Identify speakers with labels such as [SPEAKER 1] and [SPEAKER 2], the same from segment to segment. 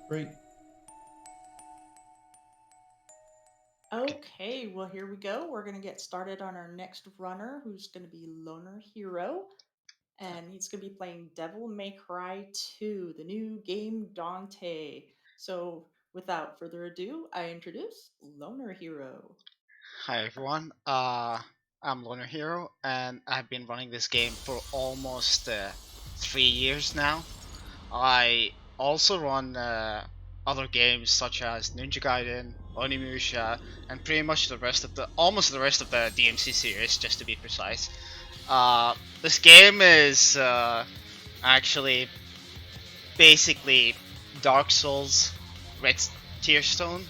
[SPEAKER 1] Great.
[SPEAKER 2] Okay, well, here we go. We're going to get started on our next runner, who's going to be LonerHero, and he's going to be playing Devil May Cry 2, the new Game Dante. So, without further ado, I introduce LonerHero.
[SPEAKER 3] Hi everyone, I'm LonerHero and I've been running this game for almost 3 years now. I also run other games such as Ninja Gaiden, Onimusha, and pretty much almost the rest of the DMC series, just to be precise. This game is actually basically Dark Souls, Red Tear Stone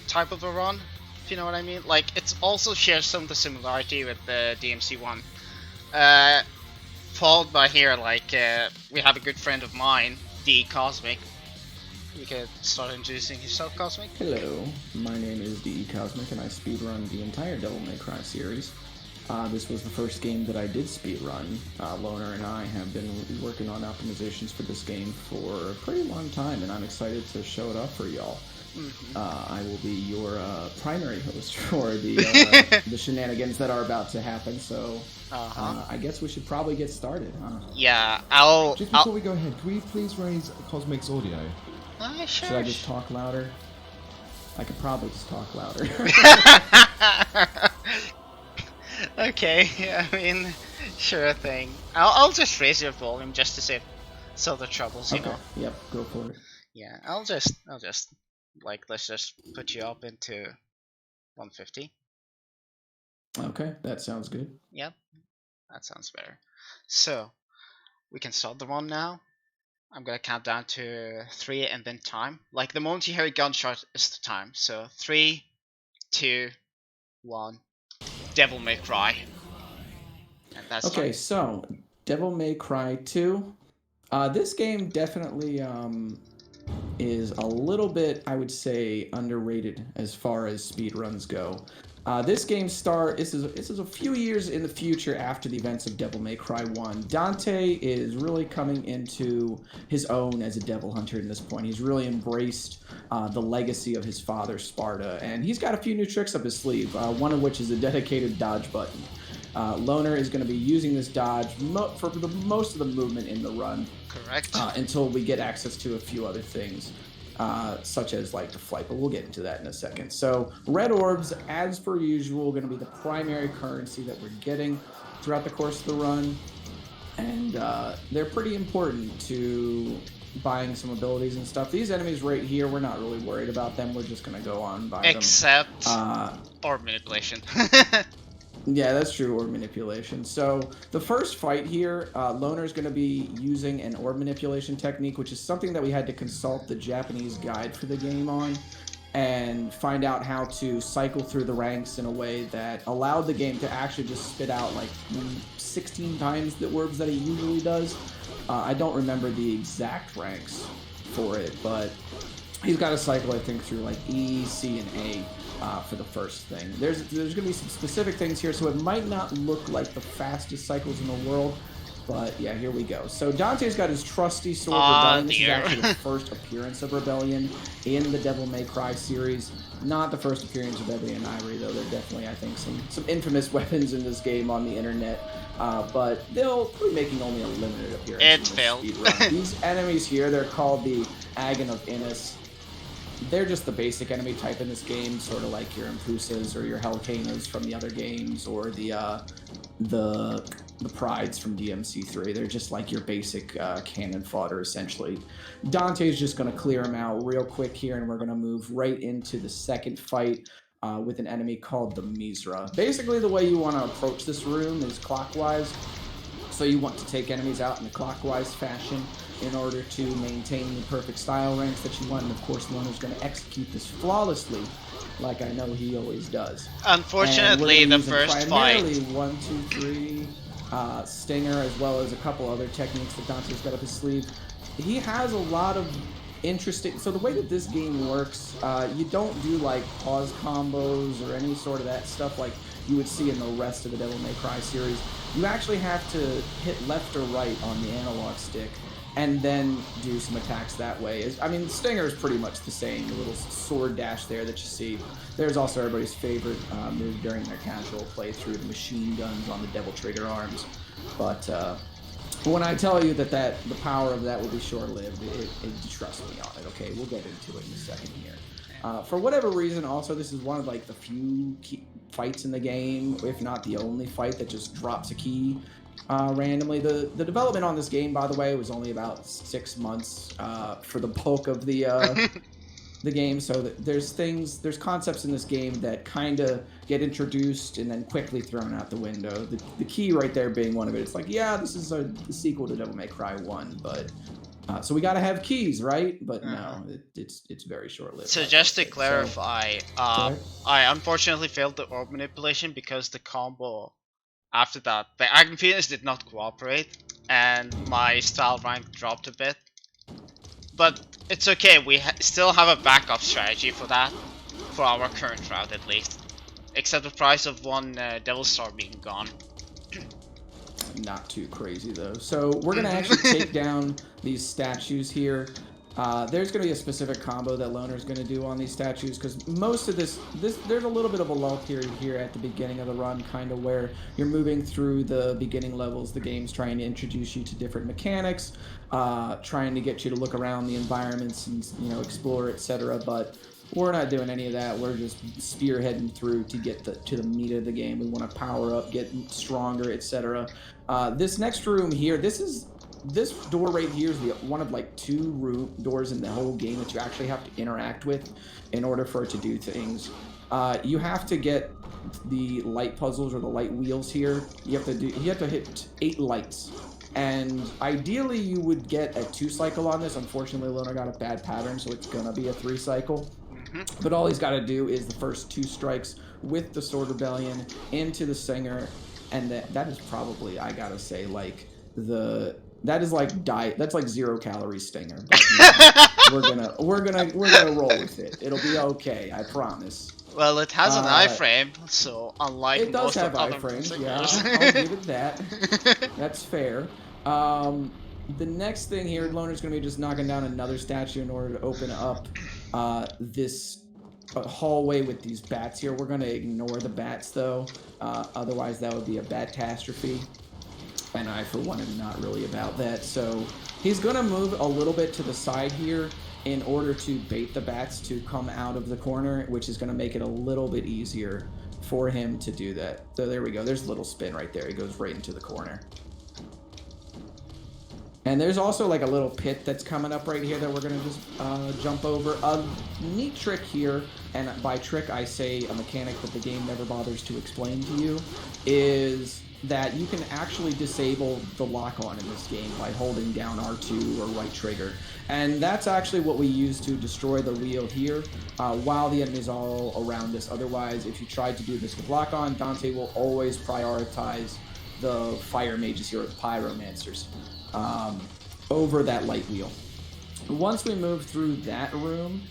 [SPEAKER 3] type of a run, if you know what I mean. Like, it also shares some of the similarity with the DMC one. Uh, Followed by here, we have a good friend of mine, D Cosmic. You could start introducing yourself, Cosmic.
[SPEAKER 4] Hello, my name is D Cosmic and I speedrun the entire Devil May Cry series. This was the first game that I did speedrun. Loner and I have been working on optimizations for this game for a pretty long time, and I'm excited to show it off for y'all. I will be your primary host for the shenanigans that are about to happen, so I guess we should probably get started, huh?
[SPEAKER 3] Yeah,
[SPEAKER 1] Just before we go ahead, can we please raise Cosmic's audio?
[SPEAKER 3] Sure.
[SPEAKER 4] Should I just talk louder? I could probably just talk louder.
[SPEAKER 3] Okay, I mean, sure thing. I'll just raise your volume just to save the troubles, you
[SPEAKER 4] Okay,
[SPEAKER 3] know.
[SPEAKER 4] yep, go for it.
[SPEAKER 3] Yeah, let's just put you up into 150.
[SPEAKER 4] Okay, that sounds good.
[SPEAKER 3] Yep, that sounds better. So, we can start the run now. I'm gonna count down to 3 and then time. Like, the moment you hear a gunshot is the time. So, 3, 2, 1. Devil May Cry. And that's
[SPEAKER 4] Okay,
[SPEAKER 3] time.
[SPEAKER 4] so Devil May Cry 2. This game definitely is a little bit, I would say, underrated as far as speedruns go. This is a few years in the future after the events of Devil May Cry 1. Dante is really coming into his own as a devil hunter at this point. He's really embraced the legacy of his father, Sparta, and he's got a few new tricks up his sleeve, one of which is a dedicated dodge button. Loner is going to be using this dodge for most of the movement in the run.
[SPEAKER 3] Correct.
[SPEAKER 4] Until we get access to a few other things, such as like the flight, but we'll get into that in a second. So red orbs, as per usual, going to be the primary currency that we're getting throughout the course of the run, and they're pretty important to buying some abilities and stuff. These enemies right here, we're not really worried about them. We're just going to go on by
[SPEAKER 3] Except
[SPEAKER 4] them.
[SPEAKER 3] Orb Manipulation.
[SPEAKER 4] Yeah, that's true, orb manipulation. So the first fight here, Loner is going to be using an orb manipulation technique, which is something that we had to consult the Japanese guide for the game on and find out how to cycle through the ranks in a way that allowed the game to actually just spit out like 16 times the orbs that it usually does. I don't remember the exact ranks for it, but he's got to cycle, I think, through like E, C, and A. For the first thing. There's going to be some specific things here, so it might not look like the fastest cycles in the world, but yeah, here we go. So Dante's got his trusty sword Rebellion. This is actually the first appearance of Rebellion in the Devil May Cry series. Not the first appearance of Ebony and Ivory, though. There are definitely, I think, some infamous weapons in this game on the internet, but they'll be making only a limited appearance.
[SPEAKER 3] It failed.
[SPEAKER 4] These enemies here, they're called the Agon of Innis. They're just the basic enemy type in this game, sort of like your Impusas or your Hellcanos from the other games, or the Prides from DMC3. They're just like your basic cannon fodder, essentially. Dante's just going to clear them out real quick here, and we're going to move right into the second fight with an enemy called the Misra. Basically, the way you want to approach this room is clockwise. So you want to take enemies out in a clockwise fashion in order to maintain the perfect style ranks that you want. And of course, Loner's going to execute this flawlessly, like I know he always does.
[SPEAKER 3] Unfortunately, the first fight.
[SPEAKER 4] Primarily 1, 2, 3 Stinger, as well as a couple other techniques that Dante's got up his sleeve. He has a lot of interesting. So the way that this game works, you don't do like pause combos or any sort of that stuff like you would see in the rest of the Devil May Cry series. You actually have to hit left or right on the analog stick and then do some attacks that way. I mean, Stinger is pretty much the same, the little sword dash there that you see. There's also everybody's favorite move during their casual playthrough, the machine guns on the Devil Trigger arms. But when I tell you that the power of that will be short-lived, trust me on it, okay? We'll get into it in a second here. For whatever reason, also, this is one of like the few fights in the game, if not the only fight, that just drops a key randomly. The development on this game, by the way, was only about 6 months for the bulk of the game. So there's concepts in this game that kind of get introduced and then quickly thrown out the window. The key right there being one of it. It's like, yeah, this is the sequel to Devil May Cry 1, but so we gotta have keys, right? But no, it's very short-lived.
[SPEAKER 3] So just to clarify, I unfortunately failed the Orb Manipulation because the combo after that, the Agon of Innis did not cooperate, and my style rank dropped a bit. But it's okay, we still have a backup strategy for that, for our current route at least. Except the price of one Devil Star being gone.
[SPEAKER 4] Not too crazy though. So we're gonna actually take down these statues here. There's gonna be a specific combo that Loner's gonna do on these statues, because most of this there's a little bit of a lull period here at the beginning of the run, kind of where you're moving through the beginning levels. The game's trying to introduce you to different mechanics, trying to get you to look around the environments and explore, etc. But we're not doing any of that. We're just spearheading through to get to the meat of the game. We want to power up, get stronger, etc. This next room here, this door right here is one of like 2 doors in the whole game that you actually have to interact with in order for it to do things. You have to get the light puzzles or the light wheels here. You have to hit 8 lights. And ideally you would get a 2 cycle on this. Unfortunately, Loner got a bad pattern, so it's gonna be a 3 cycle. But all he's got to do is the first 2 strikes with the Sword Rebellion into the Singer, and that is probably, I gotta say, like that's like 0 calorie Stinger. But we're gonna roll with it. It'll be okay, I promise.
[SPEAKER 3] Well, it has an iframe, so unlike
[SPEAKER 4] it does
[SPEAKER 3] most
[SPEAKER 4] have
[SPEAKER 3] of the
[SPEAKER 4] iframes. Yeah, I'll give it that. That's fair. The next thing here, Loner's going to be just knocking down another statue in order to open up this hallway with these bats here. We're going to ignore the bats, though. Otherwise, that would be a bat-tastrophe. And I, for one, am not really about that. So he's going to move a little bit to the side here in order to bait the bats to come out of the corner, which is going to make it a little bit easier for him to do that. So there we go. There's a little spin right there. He goes right into the corner. And there's also like a little pit that's coming up right here that we're going to just jump over. A neat trick here, and by trick I say a mechanic that the game never bothers to explain to you, is that you can actually disable the lock-on in this game by holding down R2 or right trigger. And that's actually what we use to destroy the wheel here while the enemy's all around us. Otherwise, if you tried to do this with lock-on, Dante will always prioritize the fire mages here, or the pyromancers, over that light wheel. Once we move through that room,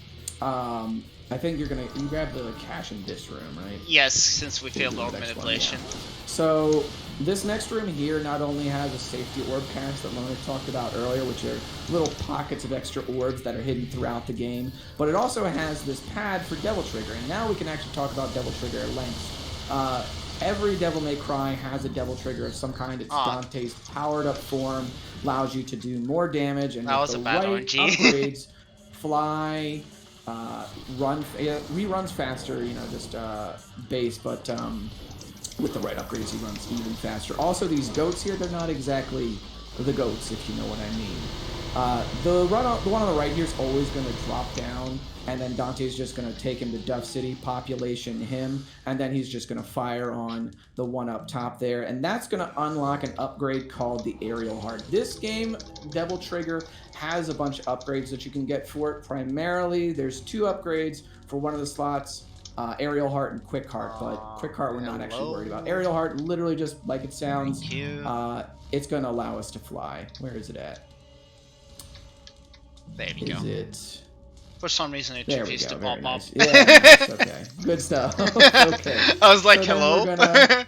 [SPEAKER 4] I think you grab the cache in this room, right?
[SPEAKER 3] Yes, since we failed Orb Manipulation.
[SPEAKER 4] Yeah. So this next room here not only has a safety orb cache that Loner talked about earlier, which are little pockets of extra orbs that are hidden throughout the game, but it also has this pad for Devil Trigger, and now we can actually talk about Devil Trigger at length. Every Devil May Cry has a Devil Trigger of some kind. It's Dante's powered up form, allows you to do more damage, and with the right upgrades, fly, runs faster, just base, but with the right upgrades he runs even faster. Also, these goats here, they're not exactly the goats, if you know what I mean. The one on the right here is always going to drop down, and then Dante's just going to take him to Duff City, population him, and then he's just going to fire on the one up top there, and that's going to unlock an upgrade called the Aerial Heart. This game, Devil Trigger, has a bunch of upgrades that you can get for it. Primarily, there's 2 upgrades for one of the slots, Aerial Heart and Quick Heart, but Quick Heart we're not actually worried about. Aerial Heart, literally just like it sounds, it's going to allow us to fly. Where is it at?
[SPEAKER 3] There we go.
[SPEAKER 4] Is it?
[SPEAKER 3] For some reason, it refused to pop up.
[SPEAKER 4] Yeah, nice. Okay, good stuff. Okay.
[SPEAKER 3] I was like,
[SPEAKER 4] so
[SPEAKER 3] hello?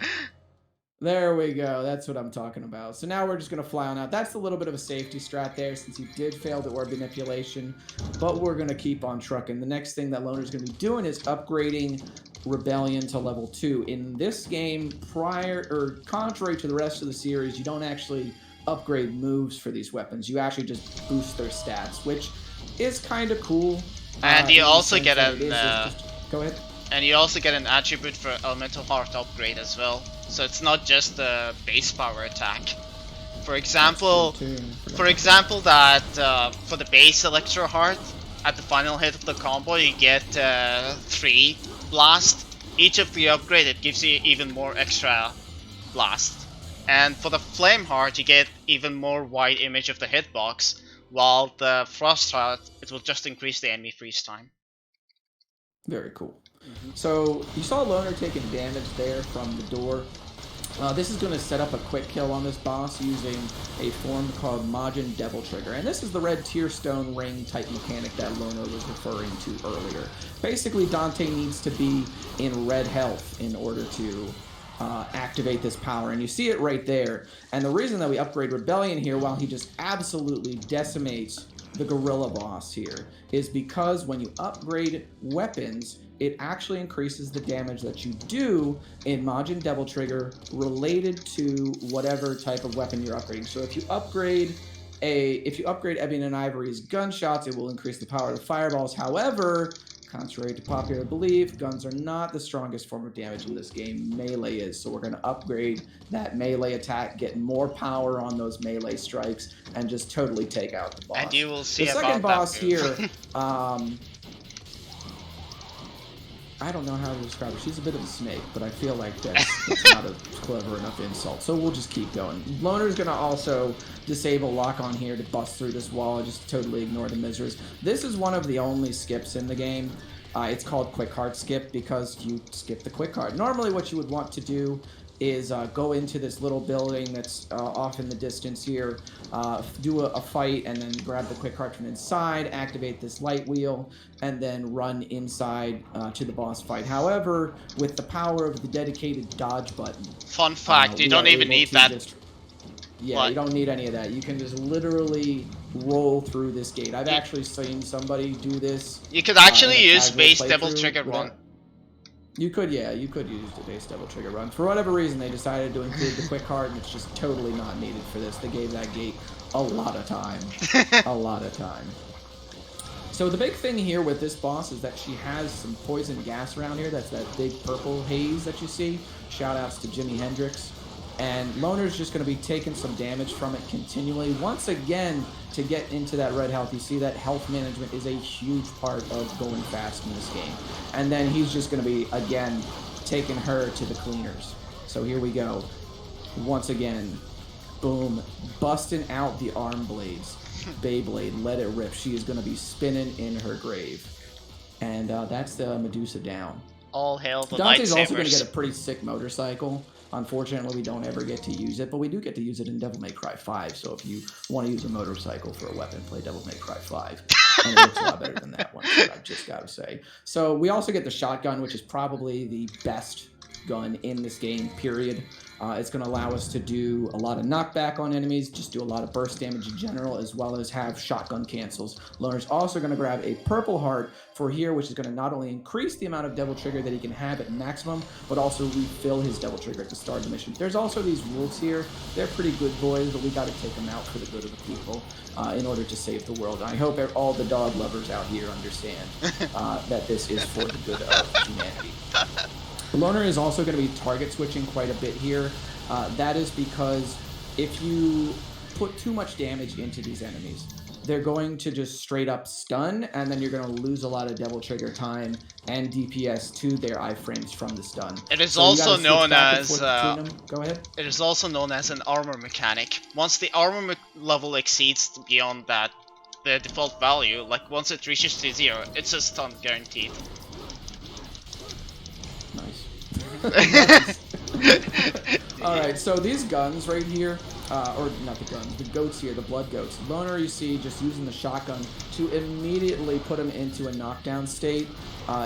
[SPEAKER 4] There we go. That's what I'm talking about. So now we're just going to fly on out. That's a little bit of a safety strat there since he did fail the Orb Manipulation. But we're going to keep on trucking. The next thing that Loner's going to be doing is upgrading Rebellion to level 2. In this game, contrary to the rest of the series, you don't actually upgrade moves for these weapons. You actually just boost their stats, which is kind of cool.
[SPEAKER 3] And you also get
[SPEAKER 4] go ahead.
[SPEAKER 3] And you also get an attribute for Elemental Heart upgrade as well. So it's not just the base power attack. For example, that for the base Electro Heart, at the final hit of the combo you get 3 blast. Each of the upgrade it gives you even more extra blast. And for the Flame Heart you get even more wide image of the hitbox, while the Frost Heart it will just increase the enemy freeze time.
[SPEAKER 4] Very cool. So you saw Loner taking damage there from the door. This is going to set up a quick kill on this boss using a form called Magia Devil Trigger. And this is the red Tear Stone ring type mechanic that Loner was referring to earlier. Basically, Dante needs to be in red health in order to activate this power. And you see it right there. And the reason that we upgrade Rebellion here while he just absolutely decimates the Gorilla boss here is because when you upgrade weapons, it actually increases the damage that you do in Magia Devil Trigger related to whatever type of weapon you're upgrading. So if you upgrade Ebony and Ivory's gunshots, it will increase the power of the fireballs. However, contrary to popular belief, guns are not the strongest form of damage in this game. Melee is. So we're going to upgrade that melee attack, get more power on those melee strikes, and just totally take out the boss.
[SPEAKER 3] And you will see
[SPEAKER 4] the
[SPEAKER 3] about
[SPEAKER 4] second boss
[SPEAKER 3] that move.
[SPEAKER 4] here. I don't know how to describe her. She's a bit of a snake, but I feel like that's not a clever enough insult. So we'll just keep going. Loner's going to also disable lock on here to bust through this wall and just totally ignore the misers. This is one of the only skips in the game. It's called Quick Heart Skip because you skip the Quick Heart. Normally what you would want to do is go into this little building that's off in the distance here, do a fight, and then grab the Quick Heart from inside, activate this light wheel, and then run inside to the boss fight. However, with the power of the dedicated dodge button...
[SPEAKER 3] Fun fact, you don't even need that.
[SPEAKER 4] You don't need any of that. You can just literally roll through this gate. I've actually seen somebody do this.
[SPEAKER 3] You could actually use base Devil Trigger run.
[SPEAKER 4] You could use the base Devil Trigger run. For whatever reason, they decided to include the Quick Heart, and it's just totally not needed for this. They gave that gate a lot of time. A lot of time. So the big thing here with this boss is that she has some poison gas around here. That's that big purple haze that you see. Shout outs to Jimi Hendrix. And Loner's just going to be taking some damage from it continually. Once again, to get into that red health, you see that health management is a huge part of going fast in this game. And then he's just going to be, again, taking her to the cleaners. So here we go. Once again, boom, busting out the arm blades. Beyblade, let it rip. She is going to be spinning in her grave. And that's the Medusa down.
[SPEAKER 3] All hail the
[SPEAKER 4] Dante's
[SPEAKER 3] lightsabers.
[SPEAKER 4] also going to get a pretty sick motorcycle. Unfortunately, we don't ever get to use it, but we do get to use it in Devil May Cry 5. So if you want to use a motorcycle for a weapon, play Devil May Cry 5. And it looks a lot better than that one, I've just got to say. So we also get the shotgun, which is probably the best gun in this game, period. It's going to allow us to do a lot of knockback on enemies, just do a lot of burst damage in general, as well as have shotgun cancels. Loner's also going to grab a purple heart for here, which is going to not only increase the amount of Devil Trigger that he can have at maximum, but also refill his Devil Trigger at the start of the mission. There's also these wolves here. They're pretty good boys, but we got to take them out for the good of the people in order to save the world. And I hope all the dog lovers out here understand that this is for the good of humanity. Loner is also going to be target switching quite a bit here. That is because if you put too much damage into these enemies, they're going to just straight up stun, and then you're going to lose a lot of Devil Trigger time and DPS to their iframes from the stun.
[SPEAKER 3] It is also known as
[SPEAKER 4] go ahead.
[SPEAKER 3] It is also known as an armor mechanic. Once the armor level exceeds beyond that the default value, like once it reaches to 0, it's a stun guaranteed.
[SPEAKER 4] Nice. Alright, so these guns right here, or not the guns, the goats here, the blood goats. Loner, you see, just using the shotgun to immediately put him into a knockdown state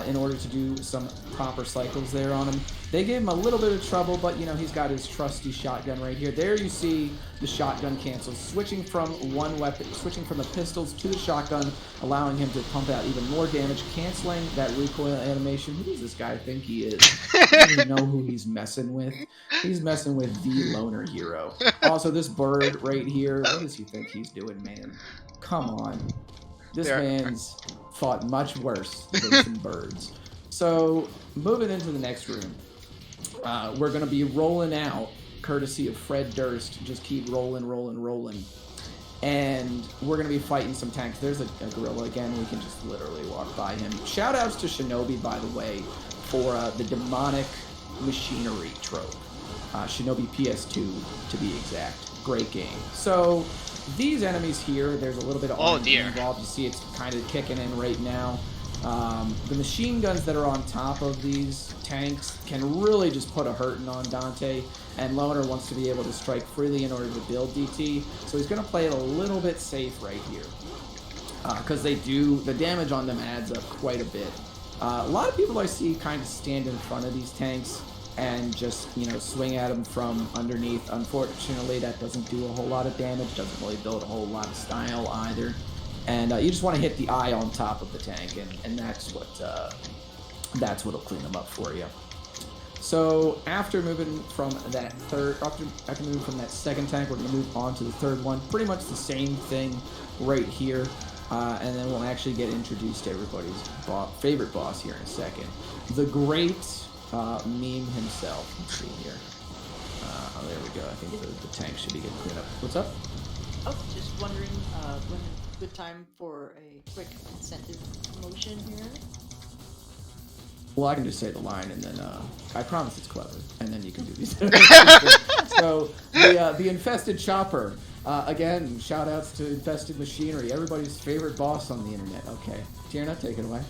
[SPEAKER 4] in order to do some proper cycles there on him. They gave him a little bit of trouble, but you know, he's got his trusty shotgun right here. There you see the shotgun cancels, switching from one weapon, switching from the pistols to the shotgun, allowing him to pump out even more damage, canceling that recoil animation. Who does this guy think he is? I don't even know who he's messing with. He's messing with the LonerHero. Also, this bird right here, what does he think he's doing, man? Come on. This man's fought much worse than some birds. So, moving into the next room, we're going to be rolling out, courtesy of Fred Durst. Just keep rolling. And we're going to be fighting some tanks. There's a gorilla again. We can just literally walk by him. Shoutouts to Shinobi, by the way, for the demonic machinery trope. Shinobi PS2, to be exact. Great game. So, these enemies here, there's a little bit of RNG involved. You see it's kind of kicking in right now. The machine guns that are on top of these tanks can really just put a hurting on Dante, and Loner wants to be able to strike freely in order to build DT, so he's going to play it a little bit safe right here, because the damage on them adds up quite a bit. A lot of people I see kind of stand in front of these tanks and just, you know, swing at them from underneath. Unfortunately, that doesn't do a whole lot of damage, doesn't really build a whole lot of style either. And you just want to hit the eye on top of the tank, and that's what'll clean them up for you. So after moving from that second tank, we're going to move on to the third one. Pretty much the same thing right here, and then we'll actually get introduced to everybody's favorite boss here in a second. The great meme himself. Let's see here. Oh, there we go. I think the tank should be getting cleaned up. What's up?
[SPEAKER 2] Oh, just wondering when a good time for a quick incentive promotion here.
[SPEAKER 4] Well, I can just say the line, and then I promise it's clever, and then you can do these. So the infested chopper. Again, shout outs to Infested Machinery, everybody's favorite boss on the internet. Okay, Tierna, take it away.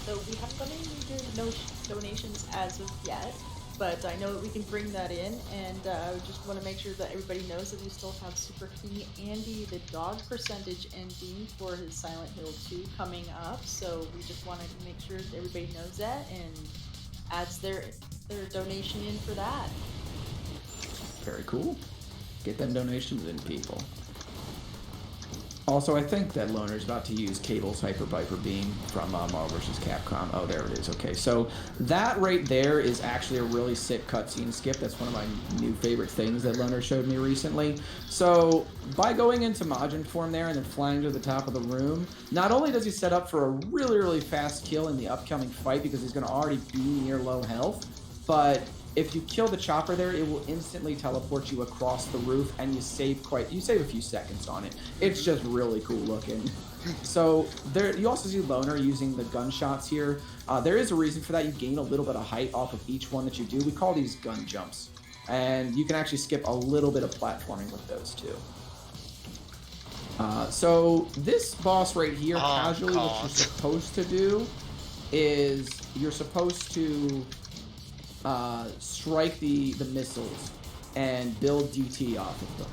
[SPEAKER 2] So we haven't done any donations as of yet, but I know that we can bring that in, and I just want to make sure that everybody knows that we still have Super King Andy, the dog percentage ending for his Silent Hill 2 coming up, so we just want to make sure that everybody knows that and adds their donation in for that.
[SPEAKER 4] Very cool. Get them donations in, people. Also, I think that Loner's about to use Cable's Hyper Viper Beam from Marvel vs. Capcom. Oh, there it is. Okay, so that right there is actually a really sick cutscene skip. That's one of my new favorite things that Loner showed me recently. So, by going into Majin form there and then flying to the top of the room, not only does he set up for a really, really fast kill in the upcoming fight because he's going to already be near low health, but if you kill the chopper there, it will instantly teleport you across the roof, and you save a few seconds on it. It's just really cool looking. So there, you also see Loner using the gunshots here. There is a reason for that. You gain a little bit of height off of each one that you do. We call these gun jumps, and you can actually skip a little bit of platforming with those too. So this boss right here, casually, what you're supposed to do is you're supposed to strike the missiles and build DT off of them.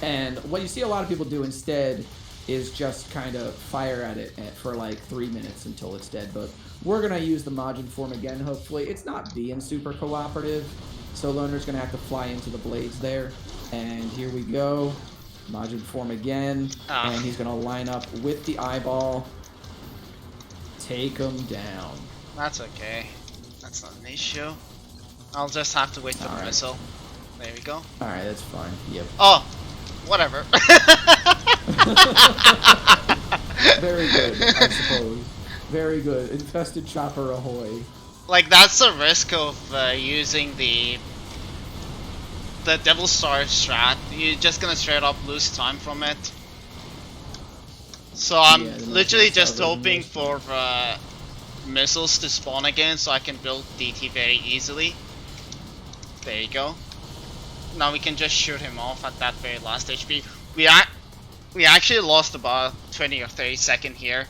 [SPEAKER 4] And what you see a lot of people do instead is just kind of fire at it for like 3 minutes until it's dead. But we're going to use the Majin form again, hopefully. It's not being super cooperative, so Loner's going to have to fly into the blades there. And here we go. Majin form again. And he's going to line up with the eyeball. Take him down.
[SPEAKER 3] That's okay. That's not an issue. I'll just have to wait for the missile. There we go.
[SPEAKER 4] Alright, that's fine. Yep.
[SPEAKER 3] Oh, whatever.
[SPEAKER 4] Very good, I suppose. Very good. Infested chopper ahoy.
[SPEAKER 3] Like, that's the risk of using the Devil Star strat. You're just gonna straight up lose time from it. So I'm literally just hoping for missiles to spawn again so I can build DT very easily. There you go. Now we can just shoot him off at that very last HP. We actually lost about 20 or 30 seconds here.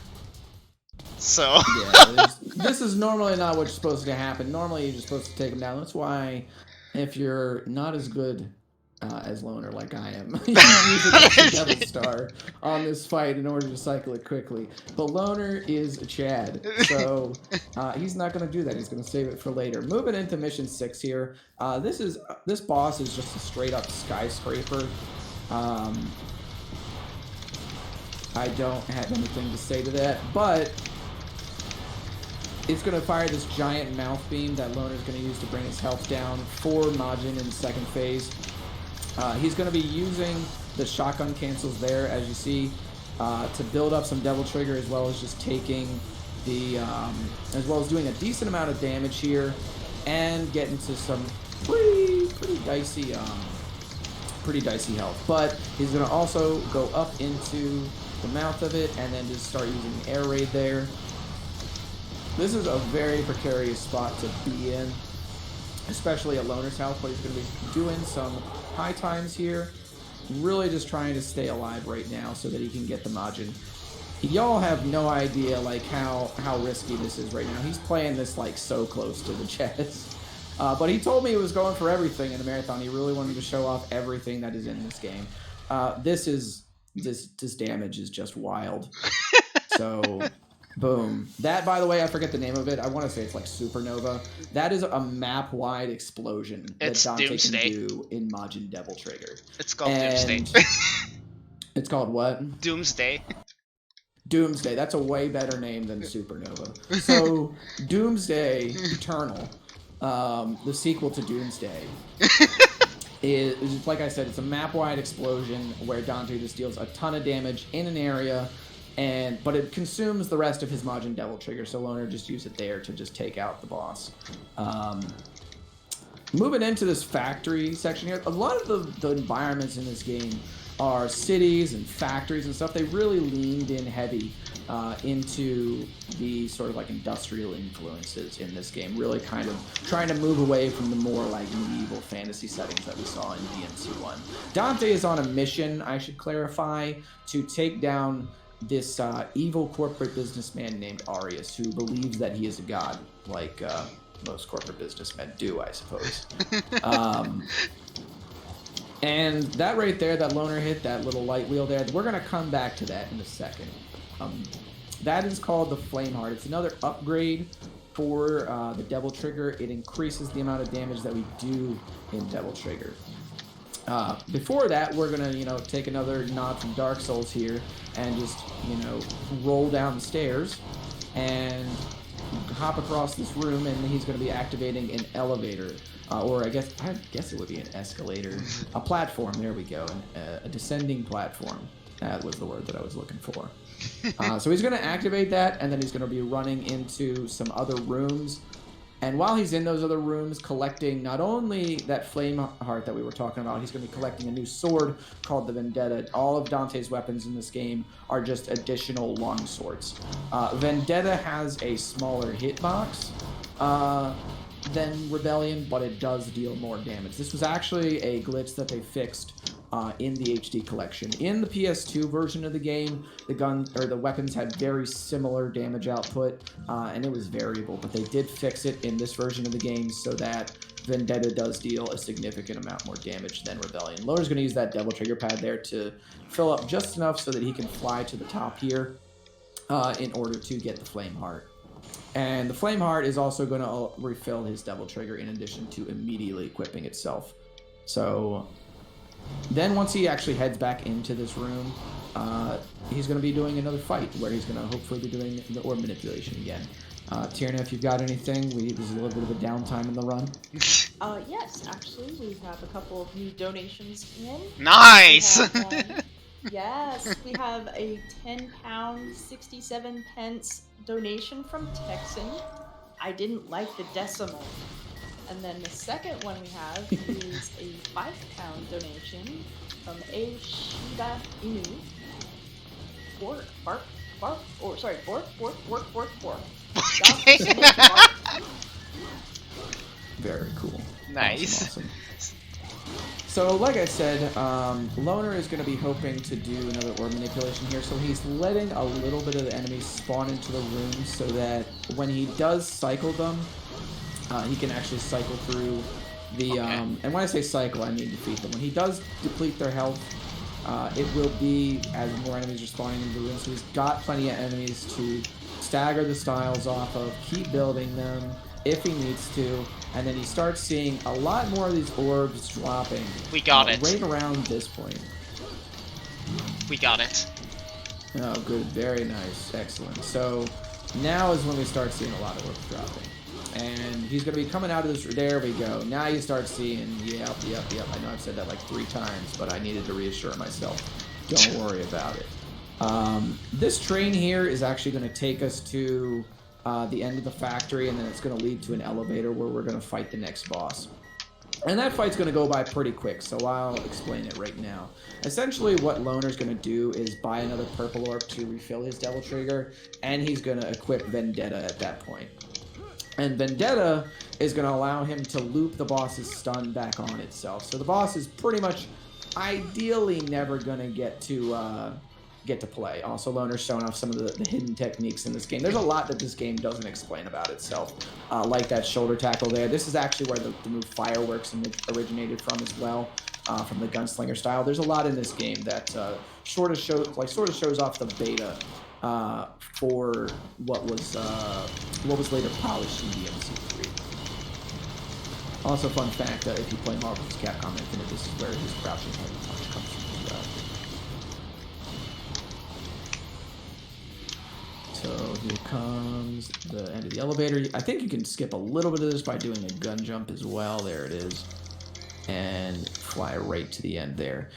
[SPEAKER 3] So
[SPEAKER 4] yeah, this is normally not what's supposed to happen. Normally you're just supposed to take him down. That's why if you're not as good as Loner like I am. You use the Devil Star on this fight in order to cycle it quickly. But Loner is a Chad, so he's not going to do that. He's going to save it for later. Moving into mission 6 here. This boss is just a straight up skyscraper. I don't have anything to say to that, but it's going to fire this giant mouth beam that Loner's going to use to bring his health down for Majin in the second phase. He's going to be using the shotgun cancels there, as you see, to build up some Devil Trigger, as well as just taking the, as well as doing a decent amount of damage here, and getting to some pretty dicey health. But he's going to also go up into the mouth of it, and then just start using air raid there. This is a very precarious spot to be in, especially at Loner's house, but he's going to be doing some high times here, really just trying to stay alive right now so that he can get the Majin. Y'all have no idea like how risky this is right now. He's playing this like so close to the chest. But he told me he was going for everything in the marathon. He really wanted to show off everything that is in this game. This damage is just wild. So, boom. That, by the way, I forget the name of it. I want to say it's like Supernova. That is a map-wide explosion that Dante
[SPEAKER 3] Doomsday.
[SPEAKER 4] can do in Majin Devil Trigger.
[SPEAKER 3] It's called Doomsday.
[SPEAKER 4] It's called what?
[SPEAKER 3] Doomsday.
[SPEAKER 4] Doomsday. That's a way better name than Supernova. So, Doomsday Eternal, the sequel to Doomsday, is, like I said, it's a map-wide explosion where Dante just deals a ton of damage in an area, but it consumes the rest of his Majin Devil Trigger, so Loner just use it there to just take out the boss. Moving into this factory section here, a lot of the environments in this game are cities and factories and stuff. They really leaned in heavy into the sort of like industrial influences in this game, really kind of trying to move away from the more like medieval fantasy settings that we saw in DMC1. Dante is on a mission, I should clarify, to take down this evil corporate businessman named Arius, who believes that he is a god, like most corporate businessmen do, I suppose. And that right there, that Loner hit, that little light wheel there, we're going to come back to that in a second. That is called the Flame Heart. It's another upgrade for the Devil Trigger. It increases the amount of damage that we do in Devil Trigger. Before that, we're going to, take another nod from Dark Souls here and just, roll down the stairs and hop across this room, and he's going to be activating an elevator. Or I guess it would be an escalator. A platform, there we go. A descending platform. That was the word that I was looking for. So he's going to activate that, and then he's going to be running into some other rooms. And while he's in those other rooms collecting not only that flame heart that we were talking about, he's going to be collecting a new sword called the Vendetta. All of Dante's weapons in this game are just additional long swords. Vendetta has a smaller hitbox than Rebellion, but it does deal more damage. This was actually a glitch that they fixed in the HD collection. In the PS2 version of the game, the weapons had very similar damage output, and it was variable, but they did fix it in this version of the game so that Vendetta does deal a significant amount more damage than Rebellion. Loner's going to use that Devil Trigger pad there to fill up just enough so that he can fly to the top here in order to get the Flame Heart. And the Flame Heart is also going to refill his Devil Trigger in addition to immediately equipping itself. So then once he actually heads back into this room, he's going to be doing another fight where he's going to hopefully be doing the Orb Manipulation again. Tierna, if you've got anything, this is a little bit of a downtime in the run.
[SPEAKER 2] Yes, actually, we have a couple of new donations in.
[SPEAKER 3] Nice!
[SPEAKER 2] Yes, we have a £10, 67 pence donation from Texan. I didn't like the decimal. And then the second one we have is a £5 donation from A Shiba Inu. Bork.
[SPEAKER 4] Very cool.
[SPEAKER 3] Nice.
[SPEAKER 4] Awesome. So, like I said, Loner is going to be hoping to do another Orb Manipulation here, so he's letting a little bit of the enemies spawn into the room so that when he does cycle them, he can actually cycle through The and when I say cycle, I mean defeat them. When he does deplete their health, it will be as more enemies are spawning into the room. So he's got plenty of enemies to stagger the styles off of, keep building them if he needs to, and then he starts seeing a lot more of these orbs dropping.
[SPEAKER 3] We got it.
[SPEAKER 4] Right around this point.
[SPEAKER 3] We got it.
[SPEAKER 4] Oh, good. Very nice. Excellent. So now is when we start seeing a lot of orbs dropping. And he's going to be coming out of this. There we go. Now you start seeing, yep. I know I've said that like 3 times, but I needed to reassure myself. Don't worry about it. This train here is actually going to take us to the end of the factory, and then it's going to lead to an elevator where we're going to fight the next boss. And that fight's going to go by pretty quick, so I'll explain it right now. Essentially, what Loner's going to do is buy another purple orb to refill his Devil Trigger, and he's going to equip Vendetta at that point. And Vendetta is going to allow him to loop the boss's stun back on itself. So the boss is pretty much, ideally, never going to get to play. Also, Loner's showing off some of the hidden techniques in this game. There's a lot that this game doesn't explain about itself, like that shoulder tackle there. This is actually where the move Fireworks originated from as well, from the gunslinger style. There's a lot in this game that sort of shows off the beta for what was later polished in DMC3. Also, fun fact: if you play Marvel vs. Capcom Infinite, this is where his crouching heavy punch comes from as well. So here comes the end of the elevator. I think you can skip a little bit of this by doing a gun jump as well. There it is. And fly right to the end there.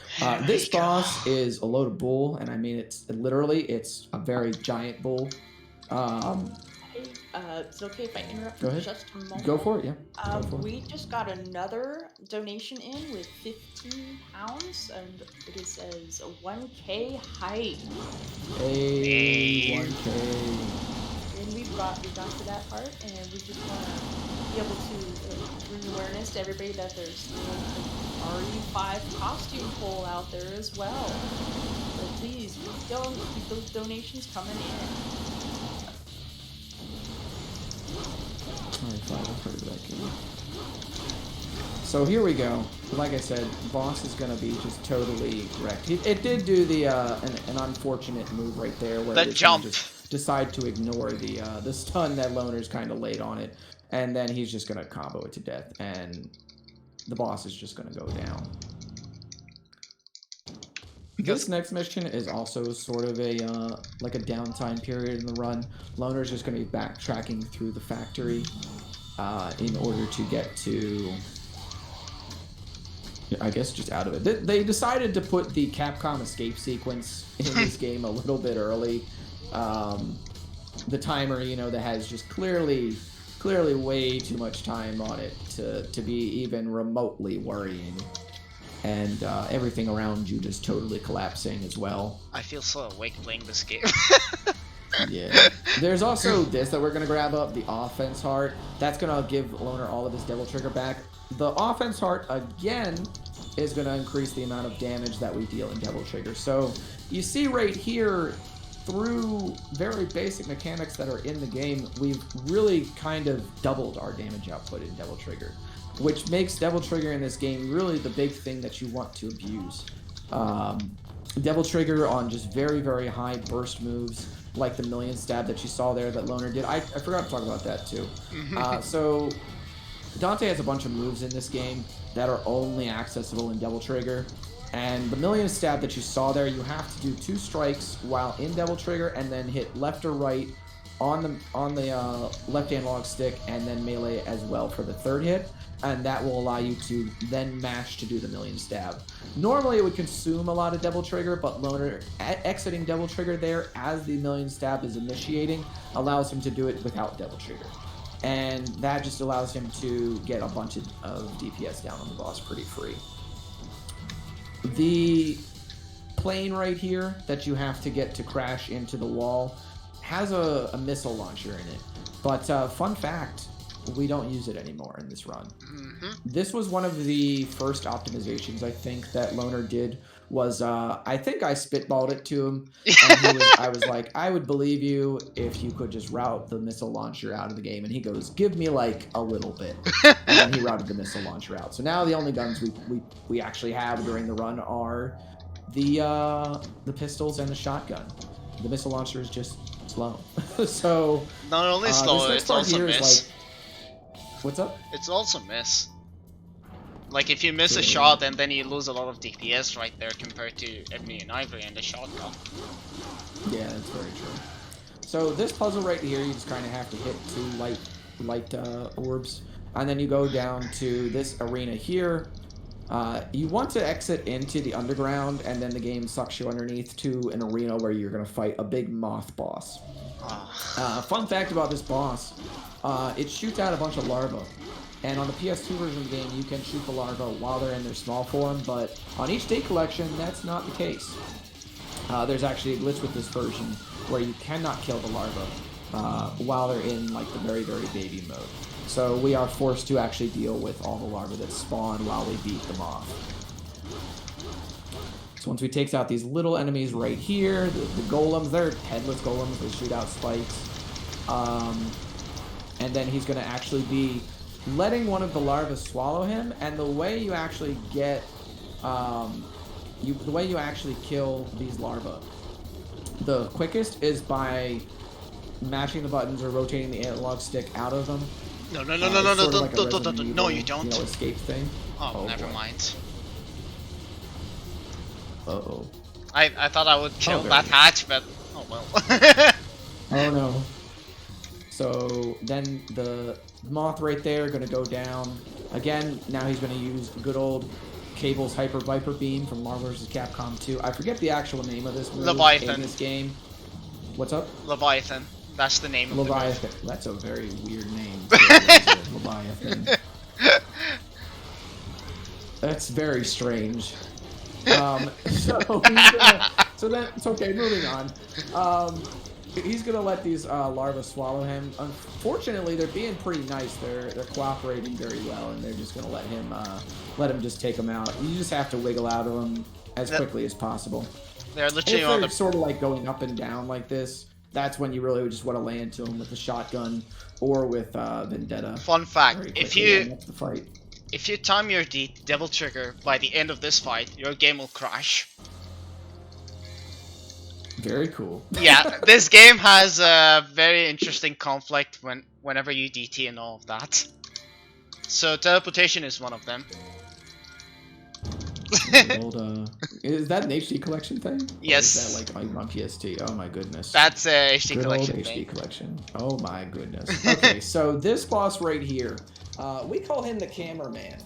[SPEAKER 4] This boss is a load of bull, and I mean it's a very giant bull.
[SPEAKER 2] Is it okay if I interrupt
[SPEAKER 4] Go
[SPEAKER 2] for
[SPEAKER 4] ahead.
[SPEAKER 2] just a moment?
[SPEAKER 4] Go for it, yeah. Go for it.
[SPEAKER 2] We just got another donation in with 15 pounds, and it says 1K height.
[SPEAKER 4] Hey, 1K.
[SPEAKER 2] And we got to that part, and we just want to be able to bring awareness to everybody that there's an RE5 costume poll out there as well. So please, keep those donations coming in.
[SPEAKER 4] So here we go. Like I said, boss is going to be just totally wrecked. It did do the an unfortunate move right there where
[SPEAKER 3] that
[SPEAKER 4] it
[SPEAKER 3] jump.
[SPEAKER 4] Just decide to ignore the stun that Loner's kind of laid on it, and then he's just going to combo it to death, and the boss is just going to go down. This next mission is also sort of a like a downtime period in the run. Loner's just going to be backtracking through the factory in order to get to, I guess, just out of it. They decided to put the Capcom escape sequence in this game a little bit early. The timer, that has just clearly way too much time on it to be even remotely worrying. And everything around you just totally collapsing as well.
[SPEAKER 3] I feel so awake playing this game.
[SPEAKER 4] Yeah. There's also this that we're going to grab up, the offense heart. That's going to give Loner all of his Devil Trigger back. The offense heart, again, is going to increase the amount of damage that we deal in Devil Trigger. So you see right here, through very basic mechanics that are in the game, we've really kind of doubled our damage output in Devil Trigger, which makes Devil Trigger in this game really the big thing that you want to abuse. Devil Trigger on just very, very high burst moves, like the Million Stab that you saw there that Loner did. I forgot to talk about that too. So Dante has a bunch of moves in this game that are only accessible in Devil Trigger. And the Million Stab that you saw there, you have to do 2 strikes while in Devil Trigger and then hit left or right on the left analog stick and then melee as well for the 3rd hit. And that will allow you to then mash to do the Million Stab. Normally it would consume a lot of Devil Trigger, but Loner exiting Devil Trigger there as the Million Stab is initiating allows him to do it without Devil Trigger. And that just allows him to get a bunch of DPS down on the boss pretty free. The plane right here that you have to get to crash into the wall has a missile launcher in it. But fun fact, we don't use it anymore in this run.
[SPEAKER 3] Mm-hmm.
[SPEAKER 4] This was one of the first optimizations I think that Loner did. Was I think I spitballed it to him, and I was like, I would believe you if you could just route the missile launcher out of the game, and he goes, give me like a little bit, and then he routed the missile launcher out. So now the only guns we actually have during the run are the pistols and the shotgun. The missile launcher is just slow. So
[SPEAKER 3] not only slow, it's also miss.
[SPEAKER 4] Like, what's up?
[SPEAKER 3] It's also miss. Like if you miss a shot and then you lose a lot of DPS right there compared to Ebony and Ivory and the shotgun.
[SPEAKER 4] Yeah, that's very true. So this puzzle right here, you just kind of have to hit 2 light orbs, and then you go down to this arena here. You want to exit into the underground, and then the game sucks you underneath to an arena where you're going to fight a big moth boss. Fun fact about this boss, it shoots out a bunch of larvae. And on the PS2 version of the game, you can shoot the larvae while they're in their small form, but on each day collection, that's not the case. There's actually a glitch with this version where you cannot kill the larvae while they're in like the very, very baby mode. So we are forced to actually deal with all the larvae that spawn while we beat them off. So once we takes out these little enemies right here, the golems, they're headless golems, they shoot out spikes. And then he's going to actually be letting one of the larvae swallow him, and the way you actually get, the way you actually kill these larvae, the quickest is by mashing the buttons or rotating the analog stick out of them.
[SPEAKER 3] No, you don't.
[SPEAKER 4] You know, escape thing.
[SPEAKER 3] Oh, never mind.
[SPEAKER 4] Uh-oh.
[SPEAKER 3] I thought I would kill that hatch, but oh well.
[SPEAKER 4] Oh no. So then the moth right there gonna go down. Again, now he's gonna use good old Cable's Hyper Viper Beam from Marvel vs. Capcom 2. I forget the actual name of this move in this game. What's up?
[SPEAKER 3] Leviathan. That's the name of
[SPEAKER 4] Leviathan.
[SPEAKER 3] the move.
[SPEAKER 4] That's a very weird name. Leviathan. That's very strange. So then it's okay, moving on. He's gonna let these larvae swallow him. Unfortunately, they're being pretty nice. They're cooperating very well, and they're just gonna let him just take them out. You just have to wiggle out of them as quickly as possible.
[SPEAKER 3] They're literally
[SPEAKER 4] if they're sort of like going up and down like this, that's when you really just want to lay into them with the shotgun or with Vendetta.
[SPEAKER 3] Fun fact: if you time your devil trigger by the end of this fight, your game will crash.
[SPEAKER 4] Very cool.
[SPEAKER 3] Yeah, this game has a very interesting conflict whenever you DT and all of that. So teleportation is one of them.
[SPEAKER 4] Is that an HD collection thing?
[SPEAKER 3] Yes.
[SPEAKER 4] Or is that like on PST? Oh my goodness.
[SPEAKER 3] That's a HD
[SPEAKER 4] good
[SPEAKER 3] collection
[SPEAKER 4] old
[SPEAKER 3] thing.
[SPEAKER 4] HD collection. Oh my goodness. Okay, so this boss right here, we call him the cameraman.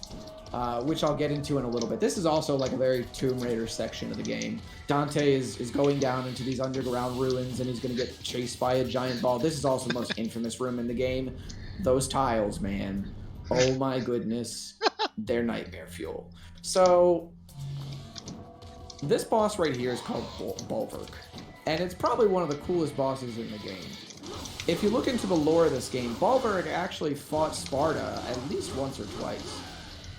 [SPEAKER 4] Which I'll get into in a little bit. This is also like a very Tomb Raider section of the game. Dante is going down into these underground ruins, and he's going to get chased by a giant ball. This is also the most infamous room in the game. Those tiles, man. Oh my goodness. They're nightmare fuel. So, this boss right here is called Bulwark, and it's probably one of the coolest bosses in the game. If you look into the lore of this game, Bulwark actually fought Sparta at least once or twice.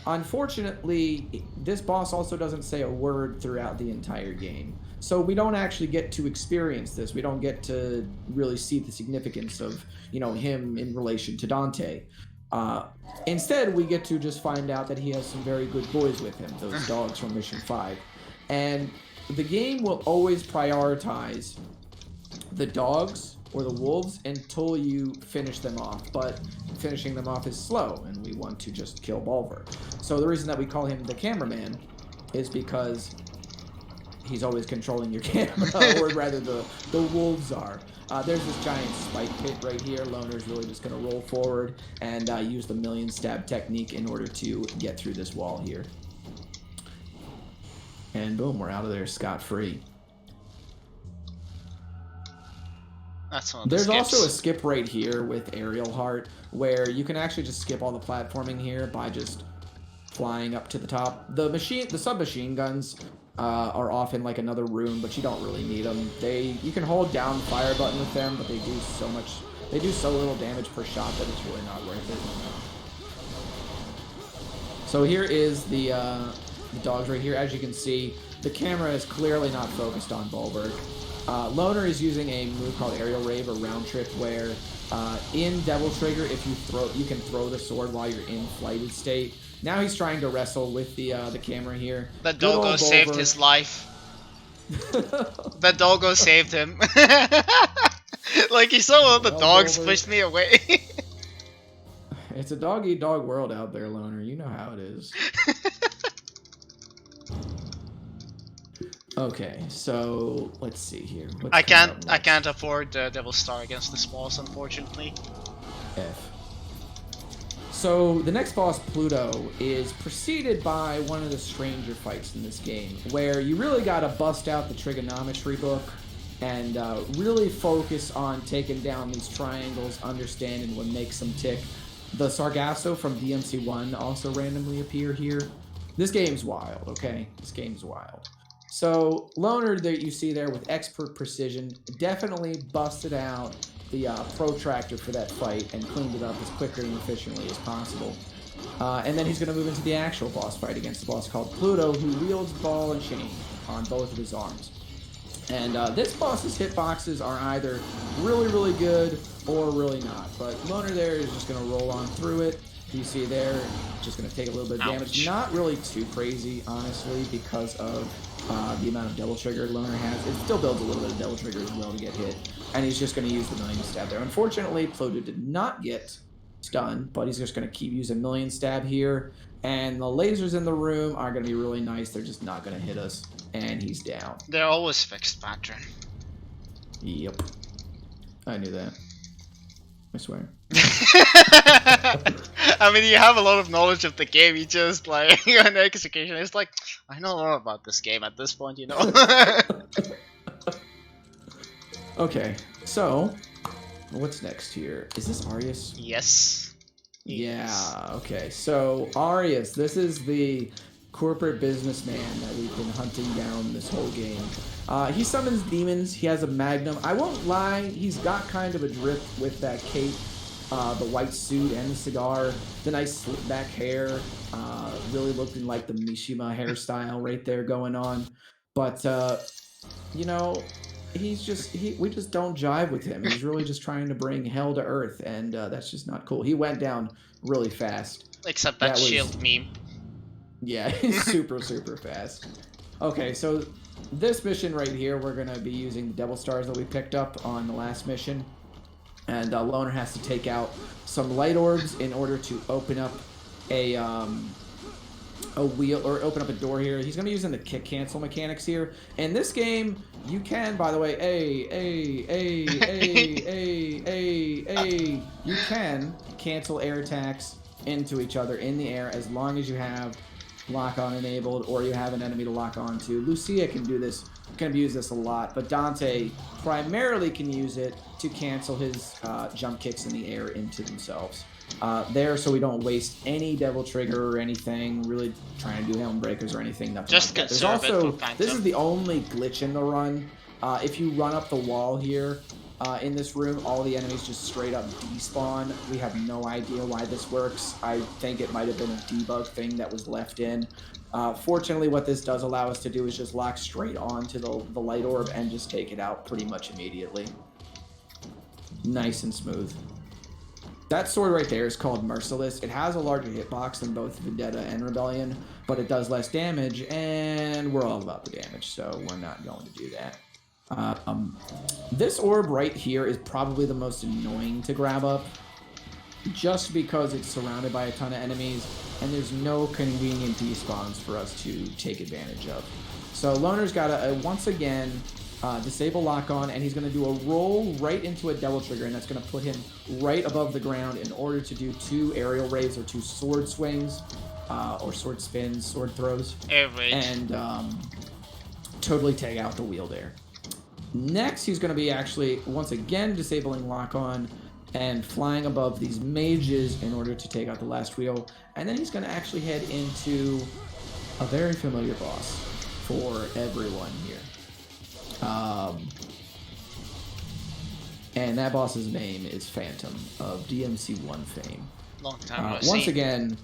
[SPEAKER 4] Unfortunately, this boss also doesn't say a word throughout the entire game. So we don't actually get to experience this. We don't get to really see the significance of, you know, him in relation to Dante. Instead, we get to just find out that he has some very good boys with him, those dogs from Mission 5. And the game will always prioritize the dogs or the wolves until you finish them off, but finishing them off is slow, and we want to just kill Bulwark. So the reason that we call him the cameraman is because he's always controlling your camera, or rather the wolves are. There's this giant spike pit right here. Loner's really just going to roll forward and use the million stab technique in order to get through this wall here. And boom, we're out of there scot-free.
[SPEAKER 3] That's one of
[SPEAKER 4] There's
[SPEAKER 3] the skips.
[SPEAKER 4] also a skip right here with Aerial Heart, where you can actually just skip all the platforming here by just flying up to the top. The submachine guns, are off in like another room, but you don't really need them. You can hold down the fire button with them, but they do so little damage per shot that it's really not worth it. So here is the dogs right here. As you can see, the camera is clearly not focused on Bulberg. Loner is using a move called Aerial Rave or Round Trip, where in Devil Trigger, if you can throw the sword while you're in flighted state. Now he's trying to wrestle with the camera here.
[SPEAKER 3] That doggo saved his life. That doggo saved him. Like, he saw all the dogs pushed me away.
[SPEAKER 4] It's a dog-eat-dog world out there, Loner. You know how it is. Okay, so let's see here.
[SPEAKER 3] I can't afford Devil Star against the Smalls, unfortunately.
[SPEAKER 4] F. So the next boss, Pluto, is preceded by one of the stranger fights in this game, where you really got to bust out the trigonometry book and really focus on taking down these triangles, understanding what makes them tick. The Sargasso from DMC1 also randomly appear here. This game's wild, okay? This game's wild. So Loner that you see there with expert precision definitely busted out the protractor for that fight and cleaned it up as quickly and efficiently as possible. And then he's going to move into the actual boss fight against the boss called Pluto, who wields ball and chain on both of his arms. And this boss's hitboxes are either really, really good or really not. But Loner there is just going to roll on through it. You see there, just going to take a little bit of damage. Not really too crazy, honestly, because of the amount of Devil Trigger Loner has. It still builds a little bit of Devil Trigger as well to get hit. And he's just going to use the Million Stab there. Unfortunately, Pluto did not get stunned, but he's just going to keep using Million Stab here. And the lasers in the room are going to be really nice. They're just not going to hit us. And he's down.
[SPEAKER 3] They're always fixed pattern.
[SPEAKER 4] Yep. I knew that. I swear.
[SPEAKER 3] I mean, you have a lot of knowledge of the game. You just, like, an execution. It's like, I know a lot about this game at this point, you know?
[SPEAKER 4] Okay, so what's next here? Is this Arius?
[SPEAKER 3] Yes.
[SPEAKER 4] Yeah, okay. So Arius, this is the corporate businessman that we've been hunting down this whole game. He summons demons. He has a magnum. I won't lie, he's got kind of a drip with that cape, the white suit and the cigar, the nice slick back hair, really looking like the Mishima hairstyle right there going on. But you know, we just don't jive with him. He's really just trying to bring hell to earth, and that's just not cool. He went down really fast.
[SPEAKER 3] Except that shield meme.
[SPEAKER 4] Yeah, he's super fast. Okay, so this mission right here, we're going to be using the Devil Stars that we picked up on the last mission. And Loner has to take out some light orbs in order to open up a wheel, or open up a door here. He's going to be using the kick cancel mechanics here. In this game, you can, by the way, you can cancel air attacks into each other in the air as long as you have lock-on enabled or you have an enemy to lock on to. Lucia can do this, can use this a lot, but Dante primarily can use it to cancel his jump kicks in the air into themselves. So we don't waste any Devil Trigger or anything, really trying to do Helm Breakers or anything, nothing
[SPEAKER 3] just
[SPEAKER 4] like that. There's
[SPEAKER 3] also,
[SPEAKER 4] also, this is the only glitch in the run. If you run up the wall here, in this room, all the enemies just straight up despawn. We have no idea why this works. I think it might have been a debug thing that was left in. Fortunately, what this does allow us to do is just lock straight onto the light orb and just take it out pretty much immediately. Nice and smooth. That sword right there is called Merciless. It has a larger hitbox than both Vendetta and Rebellion, but it does less damage, and we're all about the damage, so we're not going to do that. This orb right here is probably the most annoying to grab up, just because it's surrounded by a ton of enemies and there's no convenient despawns for us to take advantage of. So Loner's got to once again disable lock on, and he's going to do a roll right into a Devil Trigger, and that's going to put him right above the ground in order to do 2 aerial raids or 2 sword swings, or sword spins, sword throws, and totally take out the wheel there. Next, he's going to be actually, once again, disabling lock-on and flying above these mages in order to take out the last wheel. And then he's going to actually head into a very familiar boss for everyone here. And that boss's name is Phantom of DMC1 fame.
[SPEAKER 3] Long time no
[SPEAKER 4] Once
[SPEAKER 3] see.
[SPEAKER 4] again,